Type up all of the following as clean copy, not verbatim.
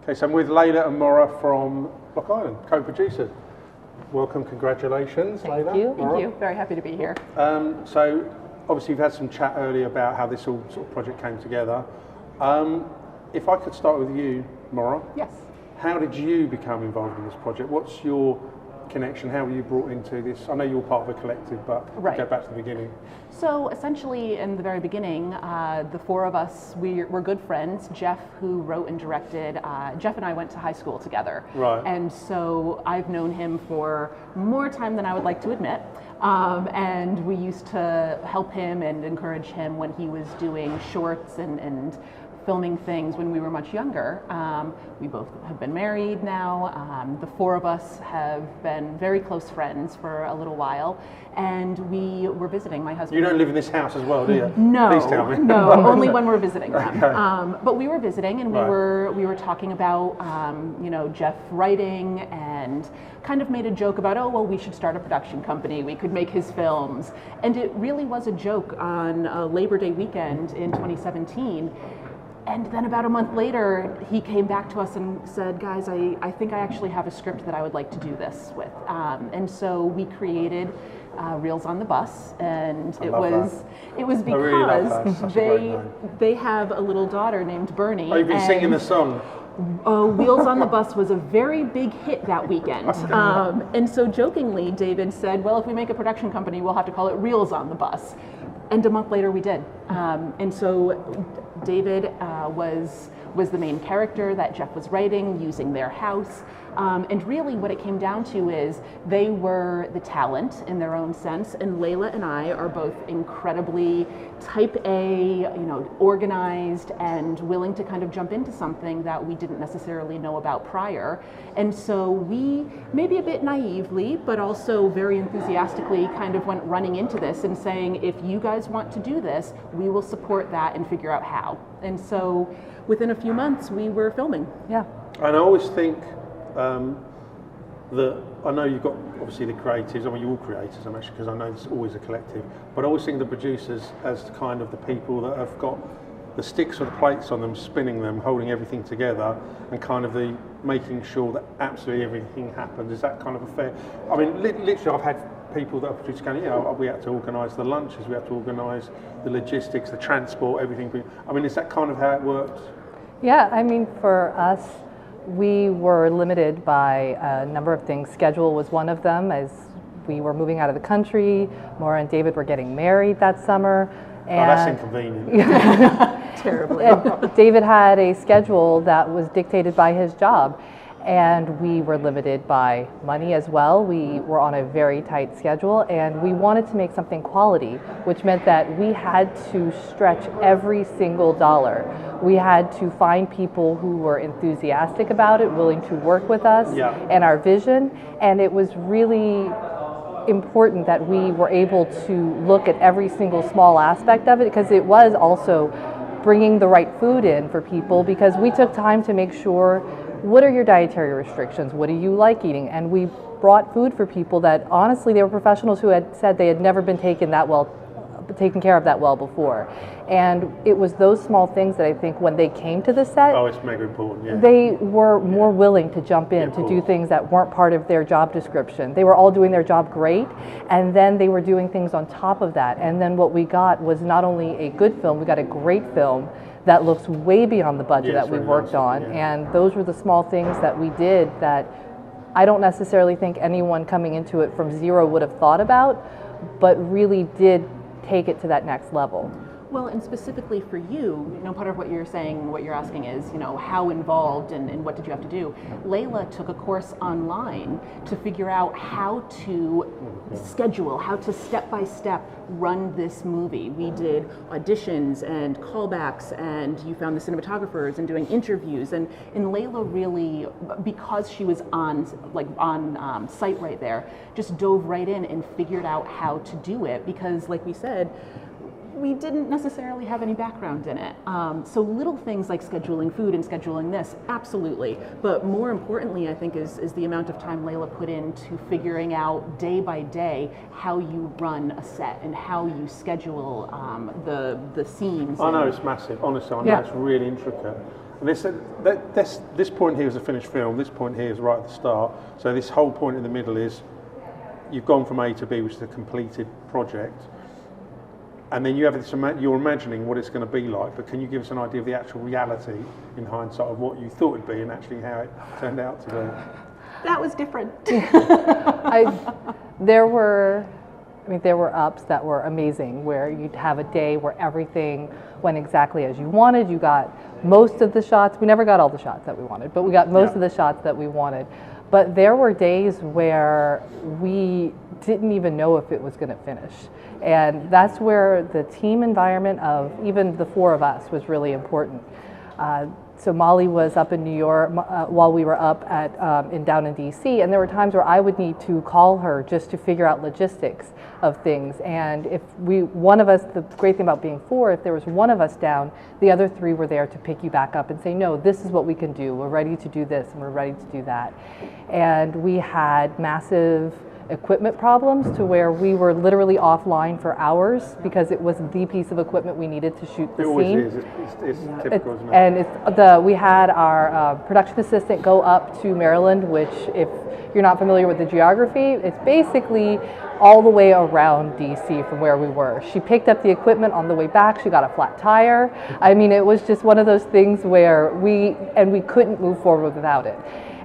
Okay, so I'm with Leila and Maura from Block Island, co-producers. Welcome, congratulations, Leila. Thank you. Very happy to be here. So, obviously you've had some chat earlier about how this all sort of project came together. If I could start with you, Maura. Yes. How did you become involved in this project? What's your connection? How were you brought into this? I know you're part of a collective, but go back to the beginning. So essentially, in the very beginning, the four of us, were good friends. Jeff, who wrote and directed, Jeff and I went to high school together. Right. And so I've known him for more time than I would like to admit. And we used to help him and encourage him when he was doing shorts and filming things when we were much younger. We both have been married now. The four of us have been very close friends for a little while, and we were visiting my husband. You don't live in this house as well, do you? No, please tell me. No, only when we're visiting them. Okay. But we were visiting, and we were talking about Jeff writing, and kind of made a joke about, oh well, we should start a production company. We could make his films, and it really was a joke on Labor Day weekend in 2017. And then about a month later, he came back to us and said, guys, I think I actually have a script that I would like to do this with. And so we created Reels on the Bus, and it was because they have a little daughter named Bernie. Oh, you've been singing the song. Wheels on the Bus was a very big hit that weekend. And so jokingly, David said, well, if we make a production company, we'll have to call it Reels on the Bus. And a month later we did. And so David was the main character that Jeff was writing using their house. And really what it came down to is they were the talent in their own sense, and Leila and I are both incredibly type A, organized and willing to kind of jump into something that we didn't necessarily know about prior. And so we, maybe a bit naively, but also very enthusiastically kind of went running into this and saying, if you guys want to do this, we will support that and figure out how. And so within a few months we were filming. Yeah. And I always think that I know you've got obviously the creatives. I mean, you're all creators, actually, because I know it's always a collective. But I always think the producers as kind of the people that have got the sticks or the plates on them, spinning them, holding everything together, and kind of the making sure that absolutely everything happens. Is that kind of a fair? I mean, literally, I've had people that have produced going, we had to organise the lunches, we had to organise the logistics, the transport, everything. I mean, is that kind of how it works? Yeah, I mean, for us, we were limited by a number of things. Schedule was one of them, as we were moving out of the country. Maura and David were getting married that summer. And that's inconvenient. Terribly. David had a schedule that was dictated by his job, and we were limited by money as well. We were on a very tight schedule, and we wanted to make something quality, which meant that we had to stretch every single dollar. We had to find people who were enthusiastic about it, willing to work with us and our vision, and it was really important that we were able to look at every single small aspect of it, because it was also bringing the right food in for people, because we took time to make sure, what are your dietary restrictions? What do you like eating? And we brought food for people that honestly, they were professionals who had said they had never been taken care of that well before. And it was those small things that I think when they came to the set, it's mega important, they were more willing to jump in to do things that weren't part of their job description. They were all doing their job great, and then they were doing things on top of that. And then what we got was not only a good film, we got a great film that looks way beyond the budget that we worked on. And those were the small things that we did that I don't necessarily think anyone coming into it from zero would have thought about, but really did take it to that next level. Well, and specifically for you, part of what you're saying, what you're asking is, how involved and what did you have to do? Leila took a course online to figure out how to schedule, how to step by step run this movie. We did auditions and callbacks, and you found the cinematographers and doing interviews, and Leila really, because she was on site right there, just dove right in and figured out how to do it, because like we said, we didn't necessarily have any background in it. So little things like scheduling food and scheduling this, absolutely. But more importantly, I think, is the amount of time Leila put into figuring out day by day how you run a set and how you schedule the scenes. I know it's massive, honestly, I know it's really intricate. And this point here is a finished film. This point here is right at the start. So this whole point in the middle is you've gone from A to B, which is a completed project. And then you have this, you're imagining what it's going to be like, but can you give us an idea of the actual reality in hindsight of what you thought it'd be and actually how it turned out to be? That was different. There were ups that were amazing, where you'd have a day where everything went exactly as you wanted. You got most of the shots. We never got all the shots that we wanted, but we got most of the shots that we wanted. But there were days where we didn't even know if it was going to finish. And that's where the team environment of even the four of us was really important. So Molly was up in New York while we were up at down in DC, and there were times where I would need to call her just to figure out logistics of things. And if one of us, the great thing about being four, if there was one of us down, the other three were there to pick you back up and say, no, this is what we can do. We're ready to do this and we're ready to do that. And we had massive equipment problems to where we were literally offline for hours because it was the piece of equipment we needed to shoot the scene. It always is. It's typical, isn't it? And we had our production assistant go up to Maryland, which, if you're not familiar with the geography, it's basically all the way around DC from where we were. She picked up the equipment on the way back. She got a flat tire. I mean, it was just one of those things where we couldn't move forward without it.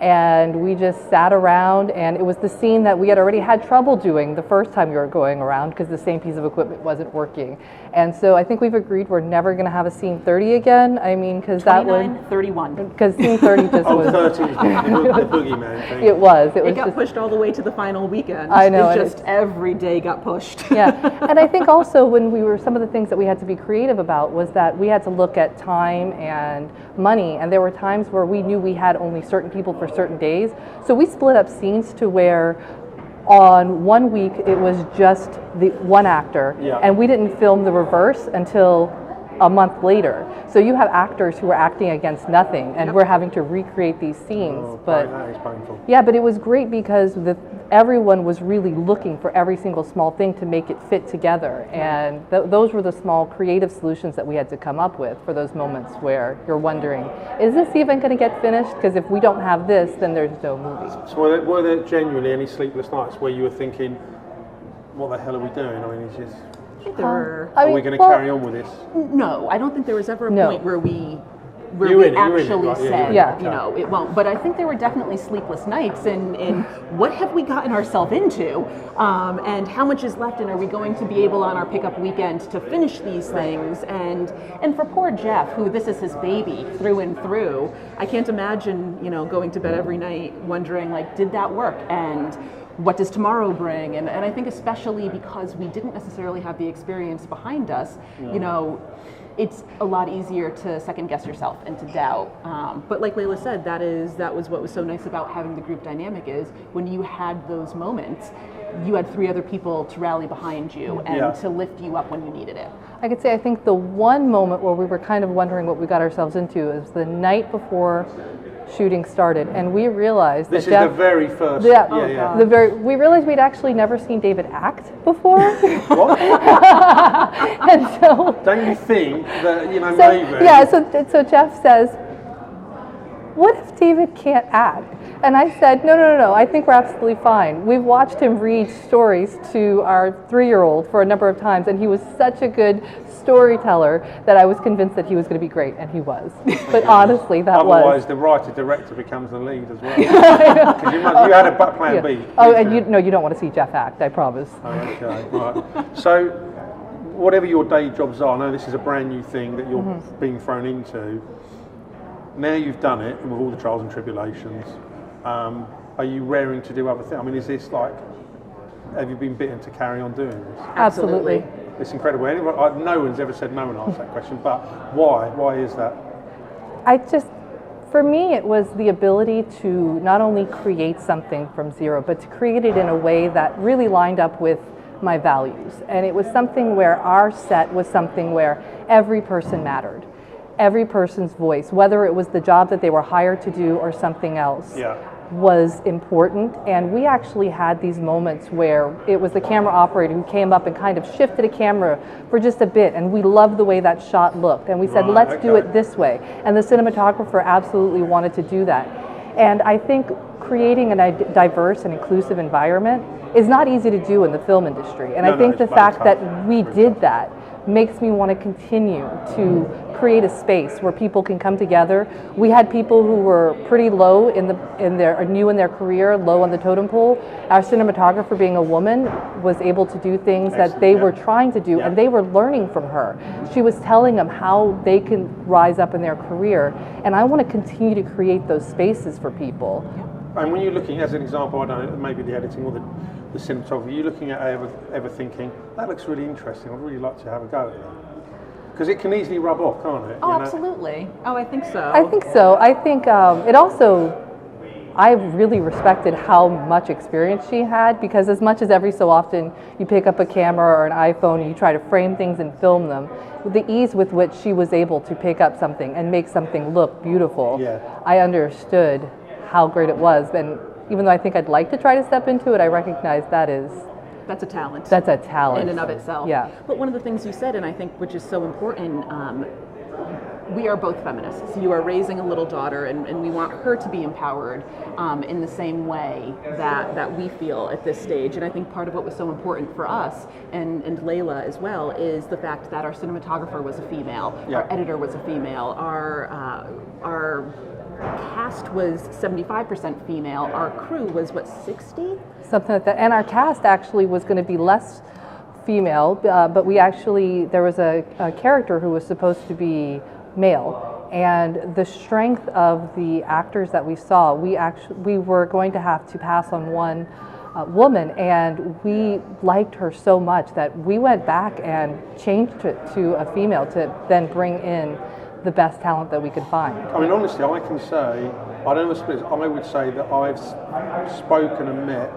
And we just sat around, and it was the scene that we had already had trouble doing the first time we were going around because the same piece of equipment wasn't working. And so I think we've agreed we're never going to have a scene 30 again. I mean, because that would 31. Because scene 30 just was 30 is the boogeyman thing. It was It got just pushed all the way to the final weekend. I know, It just every day got pushed. Yeah, and I think also when some of the things that we had to be creative about was that we had to look at time and money, and there were times where we knew we had only certain people for certain days, so we split up scenes to where on one week it was just the one actor, and we didn't film the reverse until a month later. So you have actors who are acting against nothing, and we're having to recreate these scenes. But that is painful. Yeah, but it was great because everyone was really looking for every single small thing to make it fit together, and those were the small creative solutions that we had to come up with for those moments where you're wondering, is this even going to get finished? Because if we don't have this, then there's no movie. So were there genuinely any sleepless nights where you were thinking, what the hell are we doing? I mean, it's just... Are we going to carry on with this? No, I don't think there was ever a point where we actually said, it won't. But I think there were definitely sleepless nights in what have we gotten ourselves into, and how much is left, and are we going to be able on our pickup weekend to finish these things? And for poor Jeff, who this is his baby through and through, I can't imagine, going to bed every night wondering, like, did that work? And what does tomorrow bring? And I think especially because we didn't necessarily have the experience behind us, it's a lot easier to second guess yourself and to doubt. But like Leila said, that was what was so nice about having the group dynamic is when you had those moments, you had three other people to rally behind you and to lift you up when you needed it. I could say I think the one moment where we were kind of wondering what we got ourselves into is the night before shooting started, and we realized this that Jeff, is the very first. We realized we'd actually never seen David act before. What? And so, don't you think that maybe? Yeah. So Jeff says, "What if David can't act?" And I said, No. I think we're absolutely fine. We've watched him read stories to our 3-year-old for a number of times, and he was such a good storyteller that I was convinced that he was going to be great, and he was. But honestly, Otherwise, the writer-director becomes the lead as well. Because you had a plan B. Oh, and you don't want to see Jeff act, I promise. Oh, okay, right. So, whatever your day jobs are, I know this is a brand new thing that you're being thrown into. Now you've done it, and with all the trials and tribulations, are you raring to do other things? I mean, is this like, have you been bitten to carry on doing this? Absolutely. It's incredible. No one's ever said no one asked that question, but why? Why is that? For me, it was the ability to not only create something from zero, but to create it in a way that really lined up with my values. And it was something where our set was something where every person mattered. Every person's voice, whether it was the job that they were hired to do or something else. was important, and we actually had these moments where it was the camera operator who came up and kind of shifted a camera for just a bit, and we loved the way that shot looked, and we said, let's do it this way, and the cinematographer absolutely wanted to do that. And I think creating a diverse and inclusive environment is not easy to do in the film industry, and I think the fact that we did that makes me want to continue to create a space where people can come together. We had people who were pretty low new in their career, low on the totem pole. Our cinematographer, being a woman, was able to do things that they were trying to do, and they were learning from her. She was telling them how they can rise up in their career, and I want to continue to create those spaces for people. And when you're looking, as an example, I don't know, maybe the editing or the cinematography, you're looking at ever thinking, that looks really interesting, I'd really like to have a go at that. Because it can easily rub off, can't it? Oh, absolutely. Oh, I think so. I think so. I think it also, I really respected how much experience she had, because as much as every so often you pick up a camera or an iPhone and you try to frame things and film them, with the ease with which she was able to pick up something and make something look beautiful, I understood how great it was. And even though I think I'd like to try to step into it, I recognize that's a talent. That's a talent. In and of itself. Yeah. But one of the things you said, and I think which is so important, we are both feminists. You are raising a little daughter, and we want her to be empowered in the same way that we feel at this stage. And I think part of what was so important for us, and Leila as well, is the fact that our cinematographer was a female, our editor was a female, our cast was 75% female. Our crew was, 60? Something like that. And our cast actually was going to be less female, but there was a character who was supposed to be male. And the strength of the actors that we saw, we were going to have to pass on one woman, and we liked her so much that we went back and changed it to a female to then bring in the best talent that we could find. I mean, honestly, I can say, I don't know the splits, I would say that I've spoken and met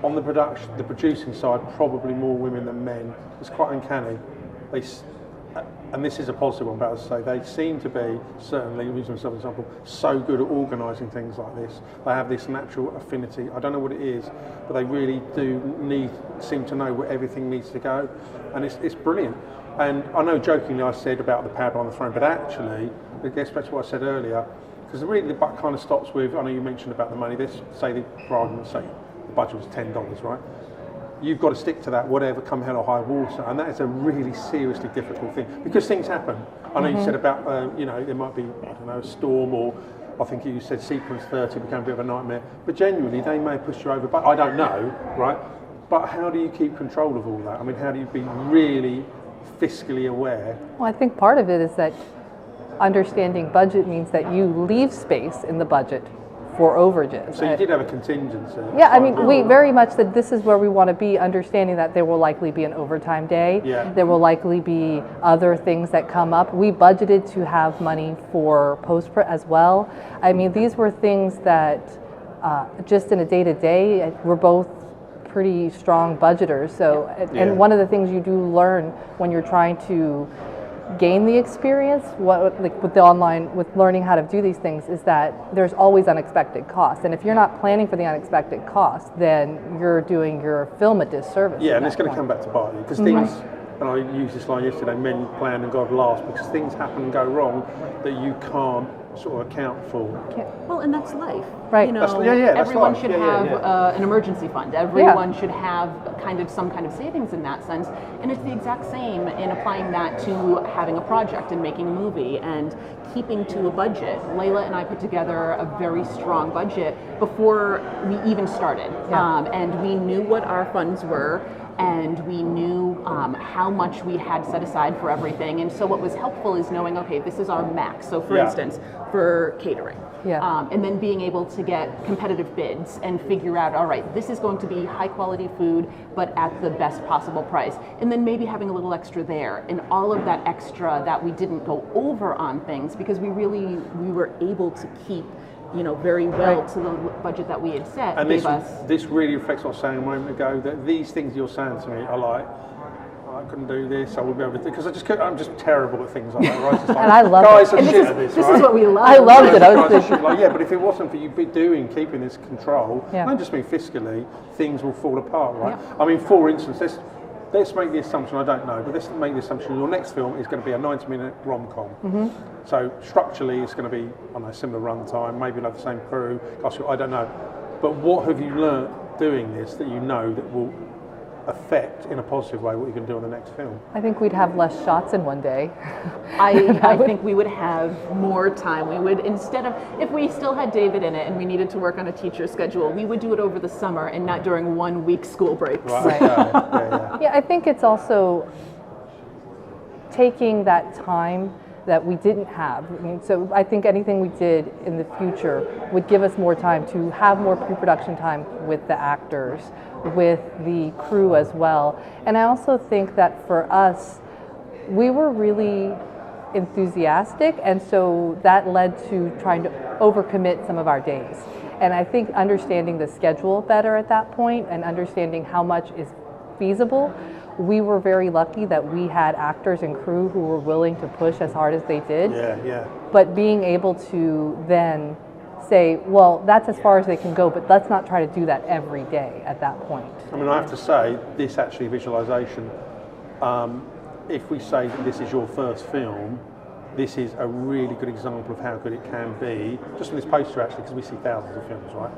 on the producing side, probably more women than men. It's quite uncanny. And this is a positive one, but as I say, they seem to be, certainly, using myself as an example, so good at organising things like this. They have this natural affinity. I don't know what it is, but they really do seem to know where everything needs to go. And it's brilliant. And I know jokingly I said about the power on the throne, but actually, it gets back to what I said earlier, because really the buck kind of stops with, I know you mentioned about the money, for argument's sake, the budget was $10, right? You've got to stick to that, whatever come hell or high water, and that is a really seriously difficult thing, because things happen. I know you said about, there might be, I don't know, a storm, or I think you said sequence 30 became a bit of a nightmare, but genuinely they may push you over, but I don't know, right? But how do you keep control of all that? I mean, how do you be really fiscally aware? Well, I think part of it is that understanding budget means that you leave space in the budget for overages. So you did have a contingency. Yeah, I mean, we very much said this is where we want to be, understanding that there will likely be an overtime day. Yeah. There will likely be other things that come up. We budgeted to have money for post-pro as well. I mean, these were things that just in a day-to-day, we're both pretty strong budgeters. So, and one of the things you do learn when you're trying to gain the experience, with the online, with learning how to do these things, is that there's always unexpected costs. And if you're not planning for the unexpected costs, then you're doing your film a disservice. Yeah, and it's going to come back to bite you, because things, and I used this line yesterday, men plan and God laughs, because things happen and go wrong that you can't sort of account for. Well, and that's life. Right. You know, that's everyone life. should have an emergency fund. Everyone should have some kind of savings in that sense. And it's the exact same in applying that to having a project and making a movie and keeping to a budget. Leila and I put together a very strong budget before we even started. And we knew what our funds were, and we knew how much we had set aside for everything. And so what was helpful is knowing, okay, this is our max. So for instance, for catering. And then being able to get competitive bids and figure out, all right, this is going to be high quality food, but at the best possible price. And then maybe having a little extra there, and all of that extra that we didn't go over on things, because we were able to keep very well to the budget that we had set. And this really reflects what I was saying a moment ago, that these things you're saying to me are like, I couldn't do this, I wouldn't be able to do, because I'm just terrible at things like that, right? It's like, And I love guys it. are shit at this, This right? is what we love. I loved it. I was Guys are thinking, shit. Like, yeah, but if it wasn't for you keeping this control, Yeah. I don't just mean fiscally, things will fall apart, right? Yeah. I mean, for instance, let's make the assumption, I don't know, but let's make the assumption your next film is going to be a 90-minute rom-com. Mm-hmm. So structurally, it's going to be, I don't know, similar runtime, maybe you'll have the same crew, I don't know. But what have you learnt doing this that you know that will affect in a positive way what you can do on the next film? I think we'd have less shots in one day. I think we would have more time. We would, instead of, if we still had David in it and we needed to work on a teacher schedule, we would do it over the summer and not during 1 week school breaks. Right. Yeah. Yeah, I think it's also taking that time that we didn't have. I mean, so I think anything we did in the future would give us more time to have more pre-production time with the actors, with the crew as well. And I also think that for us, we were really enthusiastic, and so that led to trying to overcommit some of our days. And I think understanding the schedule better at that point and understanding how much is feasible, we were very lucky that we had actors and crew who were willing to push as hard as they did. Yeah. But being able to then say, well, that's as far as they can go, but let's not try to do that every day at that point. I mean, I have to say, this actually visualisation, if we say that this is your first film, this is a really good example of how good it can be, just from this poster actually, because we see thousands of films, right?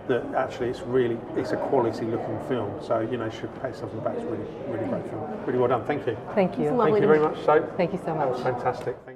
That actually it's a quality looking film, so you should pat yourself on the back. It's really, really great film. Really well done. Thank you. Thank you. Lovely Thank you to very meet much. So Thank you so that was much. fantastic. Thank you.